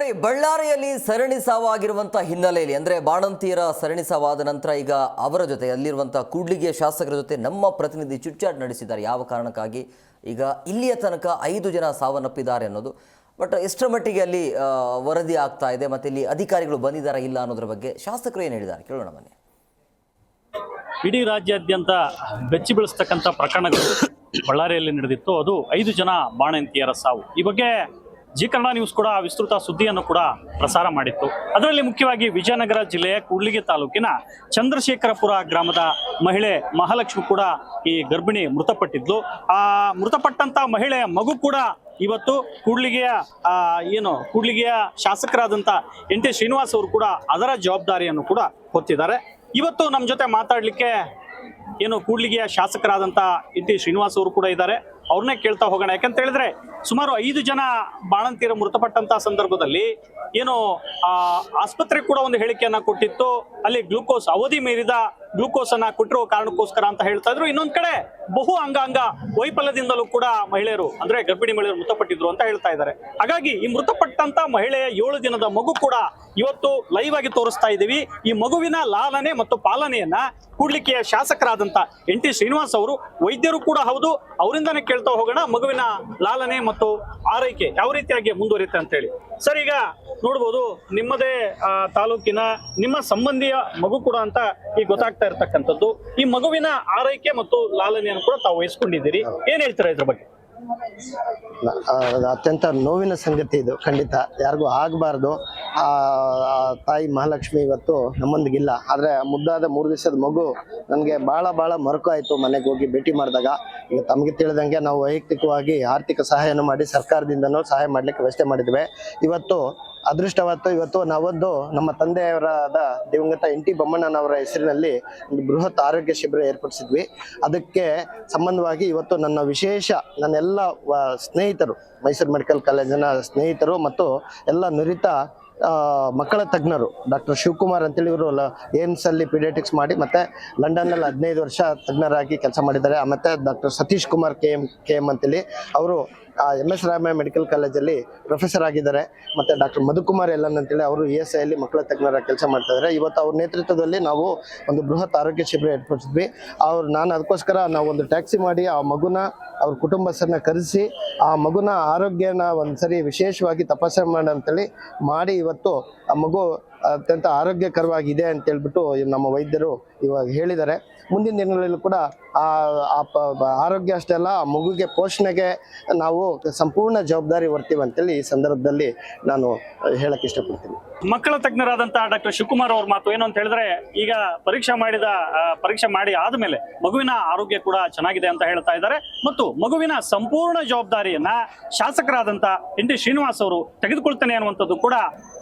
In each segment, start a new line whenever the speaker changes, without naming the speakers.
ನೋಡಿ, ಬಳ್ಳಾರಿಯಲ್ಲಿ ಸರಣಿ ಸಾವಾಗಿರುವಂಥ ಹಿನ್ನೆಲೆಯಲ್ಲಿ ಅಂದರೆ ಬಾಣಂತಿಯರ ಸರಣಿ ಸಾವಾದ ನಂತರ ಈಗ ಅವರ ಜೊತೆ ಅಲ್ಲಿರುವಂಥ ಕೂಡ್ಲಿಗಿಯ ಶಾಸಕರ ಜೊತೆ ನಮ್ಮ ಪ್ರತಿನಿಧಿ ಚುಟ್ಚಾಟ್ ನಡೆಸಿದ್ದಾರೆ. ಯಾವ ಕಾರಣಕ್ಕಾಗಿ ಈಗ ಇಲ್ಲಿಯ ತನಕ 5 ಜನ ಸಾವನ್ನಪ್ಪಿದ್ದಾರೆ ಅನ್ನೋದು, ಬಟ್ ಎಷ್ಟರ ಮಟ್ಟಿಗೆ ಅಲ್ಲಿ ವರದಿ ಆಗ್ತಾ ಇದೆ ಮತ್ತು ಇಲ್ಲಿ ಅಧಿಕಾರಿಗಳು ಬಂದಿದ್ದಾರಾ ಇಲ್ಲ ಅನ್ನೋದ್ರ ಬಗ್ಗೆ ಶಾಸಕರು ಏನು ಹೇಳಿದ್ದಾರೆ ಕೇಳೋಣ ಬನ್ನಿ.
ಇಡೀ ರಾಜ್ಯಾದ್ಯಂತ ಬೆಚ್ಚಿ ಬೀಳಿಸ್ತಕ್ಕಂಥ ಪ್ರಕರಣಗಳು ಬಳ್ಳಾರಿಯಲ್ಲಿ ನಡೆದಿತ್ತು. ಅದು 5 ಜನ ಬಾಣಂತಿಯರ ಸಾವು. ಈ ಬಗ್ಗೆ ಜಿ ಕನ್ನಡ ನ್ಯೂಸ್ ಕೂಡ ವಿಸ್ತೃತ ಸುದ್ದಿಯನ್ನು ಕೂಡ ಪ್ರಸಾರ ಮಾಡಿತ್ತು. ಅದರಲ್ಲಿ ಮುಖ್ಯವಾಗಿ ವಿಜಯನಗರ ಜಿಲ್ಲೆಯ ಕೂಡ್ಲಿಗಿ ತಾಲೂಕಿನ ಚಂದ್ರಶೇಖರಪುರ ಗ್ರಾಮದ ಮಹಿಳೆ ಮಹಾಲಕ್ಷ್ಮಿ ಕೂಡ ಈ ಗರ್ಭಿಣಿ ಮೃತಪಟ್ಟಿದ್ಲು. ಆ ಮೃತಪಟ್ಟಂತ ಮಹಿಳೆಯ ಮಗು ಕೂಡ ಇವತ್ತು ಕೂಡ್ಲಿಗಿಯ ಶಾಸಕರಾದಂಥ NT ಶ್ರೀನಿವಾಸ್ ಅವರು ಕೂಡ ಅದರ ಜವಾಬ್ದಾರಿಯನ್ನು ಕೂಡ ಹೊತ್ತಿದ್ದಾರೆ. ಇವತ್ತು ನಮ್ಮ ಜೊತೆ ಮಾತಾಡಲಿಕ್ಕೆ ಕೂಡ್ಲಿಗಿಯ ಶಾಸಕರಾದಂಥ NT ಶ್ರೀನಿವಾಸ್ ಅವರು ಕೂಡ ಇದ್ದಾರೆ. ಅವ್ರನ್ನೇ ಕೇಳ್ತಾ ಹೋಗೋಣ. ಯಾಕಂತ ಹೇಳಿದ್ರೆ ಸುಮಾರು 5 ಜನ ಬಾಣಂತಿಯರು ಮೃತಪಟ್ಟಂತ ಸಂದರ್ಭದಲ್ಲಿ ಆಸ್ಪತ್ರೆ ಕೂಡ ಒಂದು ಹೇಳಿಕೆಯನ್ನ ಕೊಟ್ಟಿತ್ತು. ಅಲ್ಲಿ ಗ್ಲೂಕೋಸ್ ಅವಧಿ ಮೀರಿದ ಗ್ಲೂಕೋಸ್ ಅನ್ನ ಕೊಟ್ಟಿರೋ ಕಾರಣಕ್ಕೋಸ್ಕರ ಅಂತ ಹೇಳ್ತಾ ಇದ್ರು. ಇನ್ನೊಂದ್ ಕಡೆ ಬಹು ಅಂಗಾಂಗ ವೈಫಲ್ಯದಿಂದಲೂ ಕೂಡ ಮಹಿಳೆಯರು ಅಂದ್ರೆ ಗರ್ಭಿಣಿ ಮಹಿಳೆಯರು ಮೃತಪಟ್ಟಿದ್ರು ಅಂತ ಹೇಳ್ತಾ ಇದ್ದಾರೆ. ಹಾಗಾಗಿ ಈ ಮೃತಪಟ್ಟಂತ ಮಹಿಳೆಯ 7 ದಿನದ ಮಗು ಕೂಡ ಇವತ್ತು ಲೈವ್ ಆಗಿ ತೋರಿಸ್ತಾ ಇದ್ದೀವಿ. ಈ ಮಗುವಿನ ಲಾಲನೆ ಮತ್ತು ಪಾಲನೆಯನ್ನ ಕೂಡ್ಲಿಗಿಯ ಶಾಸಕರಾದಂತ NT ಶ್ರೀನಿವಾಸ್ ಅವರು ವೈದ್ಯರು ಕೂಡ ಹೌದು. ಅವರಿಂದಾನೇ ಕೇಳ್ತಾ ಹೋಗೋಣ, ಮಗುವಿನ ಲಾಲನೆ ಮತ್ತು ಆರೈಕೆ ಯಾವ ರೀತಿಯಾಗಿ ಮುಂದುವರಿಯುತ್ತೆ ಅಂತ ಹೇಳಿ. ಸರ್, ಈಗ ನೋಡ್ಬೋದು ನಿಮ್ಮದೇ ತಾಲೂಕಿನ ನಿಮ್ಮ ಸಂಬಂಧಿಯ ಮಗು ಕೂಡ ಅಂತ ಈಗ ಗೊತ್ತಾಗ್ತಾ ಇರ್ತಕ್ಕಂಥದ್ದು. ಈ ಮಗುವಿನ ಆರೈಕೆ ಮತ್ತು ಲಾಲನೆಯನ್ನು ಕೂಡ ತಾವು ವಹಿಸ್ಕೊಂಡಿದ್ದೀರಿ, ಏನ್ ಹೇಳ್ತೀರಾ ಇದ್ರ ಬಗ್ಗೆ?
ಅತ್ಯಂತ ನೋವಿನ ಸಂಗತಿ ಇದು. ಖಂಡಿತ ಯಾರಿಗೂ ಆಗಬಾರ್ದು. ತಾಯಿ ಮಹಾಲಕ್ಷ್ಮಿ ಇವತ್ತು ನಮ್ಮೊಂದಿಗಿಲ್ಲ. ಆದರೆ ಮುದ್ದಾದ 3 ದಿವಸದ ಮಗು ನನಗೆ ಭಾಳ ಮರುಕು ಆಯಿತು ಮನೆಗೆ ಹೋಗಿ ಭೇಟಿ ಮಾಡಿದಾಗ. ಈಗ ತಮಗೆ ತಿಳಿದಂಗೆ ನಾವು ವೈಯಕ್ತಿಕವಾಗಿ ಆರ್ಥಿಕ ಸಹಾಯವನ್ನು ಮಾಡಿ ಸರ್ಕಾರದಿಂದನೂ ಸಹಾಯ ಮಾಡಲಿಕ್ಕೆ ವ್ಯವಸ್ಥೆ ಮಾಡಿದ್ವಿ. ಇವತ್ತು ನಾವೊಂದು ನಮ್ಮ ತಂದೆಯವರಾದ ದಿವಂಗತ NT ಬೊಮ್ಮಣ್ಣನವರ ಹೆಸರಿನಲ್ಲಿ ಒಂದು ಬೃಹತ್ ಆರೋಗ್ಯ ಶಿಬಿರ ಏರ್ಪಡಿಸಿದ್ವಿ. ಅದಕ್ಕೆ ಸಂಬಂಧವಾಗಿ ಇವತ್ತು ನನ್ನೆಲ್ಲ ಸ್ನೇಹಿತರು, ಮೈಸೂರು ಮೆಡಿಕಲ್ ಕಾಲೇಜಿನ ಸ್ನೇಹಿತರು ಮತ್ತು ಎಲ್ಲ ನುರಿತ ಮಕ್ಕಳ ತಜ್ಞರು, ಡಾಕ್ಟರ್ ಶಿವಕುಮಾರ್ ಅಂತೇಳಿ ಇವರು ಏಮ್ಸ್ ಅಲ್ಲಿ ಪೀಡಿಯಾಟ್ರಿಕ್ಸ್ ಮಾಡಿ ಮತ್ತೆ ಲಂಡನ್ನಲ್ಲಿ 15 ವರ್ಷ ತಜ್ಞರಾಗಿ ಕೆಲಸ ಮಾಡಿದ್ದಾರೆ. ಮತ್ತೆ ಡಾಕ್ಟರ್ ಸತೀಶ್ ಕುಮಾರ್ KM ಅಂತೇಳಿ ಅವರು MS ರಾಮಯ್ಯ ಮೆಡಿಕಲ್ ಕಾಲೇಜಲ್ಲಿ ಪ್ರೊಫೆಸರ್ ಆಗಿದ್ದಾರೆ. ಮತ್ತು ಡಾಕ್ಟರ್ ಮಧುಕುಮಾರ್ ಎಲ್ಲನ್ ಅಂತೇಳಿ ಅವರು ESI ಅಲ್ಲಿ ಮಕ್ಕಳ ತಜ್ಞರಾಗಿ ಕೆಲಸ ಮಾಡ್ತಾ ಇದ್ದಾರೆ. ಇವತ್ತು ಅವ್ರ ನೇತೃತ್ವದಲ್ಲಿ ನಾವು ಒಂದು ಬೃಹತ್ ಆರೋಗ್ಯ ಶಿಬಿರ ಏರ್ಪಡಿಸಿದ್ವಿ. ನಾನು ಅದಕ್ಕೋಸ್ಕರ ನಾವು ಒಂದು ಟ್ಯಾಕ್ಸಿ ಮಾಡಿ ಆ ಮಗುನ ಅವ್ರ ಕುಟುಂಬಸ್ಥರನ್ನ ಕರೆಸಿ ಆ ಮಗುನ ಆರೋಗ್ಯನ ಒಂದ್ಸರಿ ವಿಶೇಷವಾಗಿ ತಪಾಸಣೆ ಮಾಡಿ ಇವತ್ತು ಆ ಮಗು ಅತ್ಯಂತ ಆರೋಗ್ಯಕರವಾಗಿದೆ ಅಂತ ಹೇಳ್ಬಿಟ್ಟು ನಮ್ಮ ವೈದ್ಯರು ಇವಾಗ ಹೇಳಿದ್ದಾರೆ. ಮುಂದಿನ ದಿನಗಳಲ್ಲಿ ಕೂಡ ಆರೋಗ್ಯ ಅಷ್ಟೇ ಅಲ್ಲ, ಆ ಮಗುಗೆ ಪೋಷಣೆಗೆ ನಾವು ಸಂಪೂರ್ಣ ಜವಾಬ್ದಾರಿ ಹೊರ್ತೀವಿ ಅಂತೇಳಿ ಈ ಸಂದರ್ಭದಲ್ಲಿ ನಾನು ಹೇಳಕ್ ಇಷ್ಟಪಡ್ತೀನಿ.
ಮಕ್ಕಳ ತಜ್ಞರಾದಂತಹ ಡಾಕ್ಟರ್ ಶಿವಕುಮಾರ್ ಅವ್ರ ಮಾತು ಏನು ಅಂತ ಹೇಳಿದ್ರೆ, ಈಗ ಪರೀಕ್ಷೆ ಮಾಡಿ ಆದ್ಮೇಲೆ ಮಗುವಿನ ಆರೋಗ್ಯ ಕೂಡ ಚೆನ್ನಾಗಿದೆ ಅಂತ ಹೇಳ್ತಾ ಇದ್ದಾರೆ. ಮತ್ತು ಮಗುವಿನ ಸಂಪೂರ್ಣ ಜವಾಬ್ದಾರಿಯನ್ನ ಶಾಸಕರಾದಂತ NT ಶ್ರೀನಿವಾಸ್ ಅವರು ತೆಗೆದುಕೊಳ್ತಾನೆ ಅನ್ನುವಂಥದ್ದು ಕೂಡ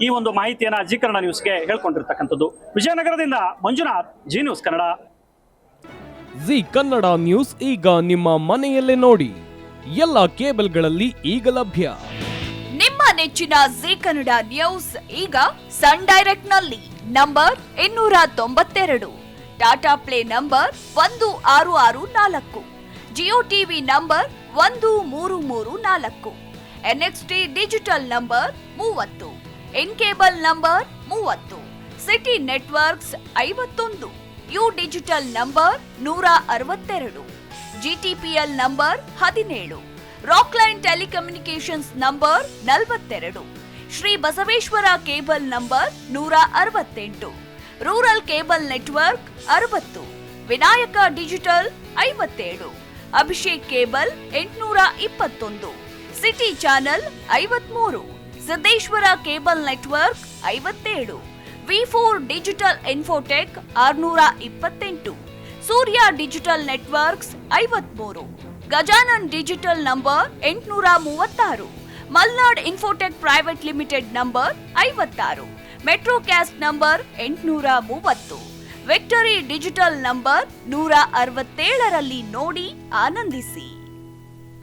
ಈ ಒಂದು ಮಾಹಿತಿಯನ್ನ ಜಿ ಕನ್ನಡ ನ್ಯೂಸ್ಗೆ ಹೇಳ್ಕೊಂಡಿರ್ತಕ್ಕಂಥದ್ದು. ವಿಜಯನಗರದಿಂದ ಮಂಜುನಾಥ್, ಜಿ ನ್ಯೂಸ್ ಕನ್ನಡ.
ಜಿ ಕನ್ನಡ ನ್ಯೂಸ್ ಈಗ ನಿಮ್ಮ ಮನೆಯಲ್ಲೇ ನೋಡಿ. ಎಲ್ಲ ಕೇಬಲ್ಗಳಲ್ಲಿ ಈಗ ಲಭ್ಯ.
ನಿಮ್ಮ ನೆಚ್ಚಿನ ಜಿ ಕನ್ನಡ ನ್ಯೂಸ್ ಈಗ ಸನ್ ಡೈರೆಕ್ಟ್ ನಲ್ಲಿ number 292, Tata play number 1664, Jio TV number 1334, NXT digital number 30, N cable number 30, city networks 51, U digital number 162, GTPL number 17, Rockline telecommunications number 42, Shri Basaveshwara cable number 168, rural cable network 60, Vinayaka digital 57, Abhishek cable 821, city channel 53, Siddeshwara cable network 57, V4 digital Infotech 628, ಸೂರ್ಯ digital networks 53, Gajanan digital number 836, Malnad Infotech private limited number 56, Metrocast number 830, victory digital number 167ರಲ್ಲಿ ನೋಡಿ ಆನಂದಿಸಿ.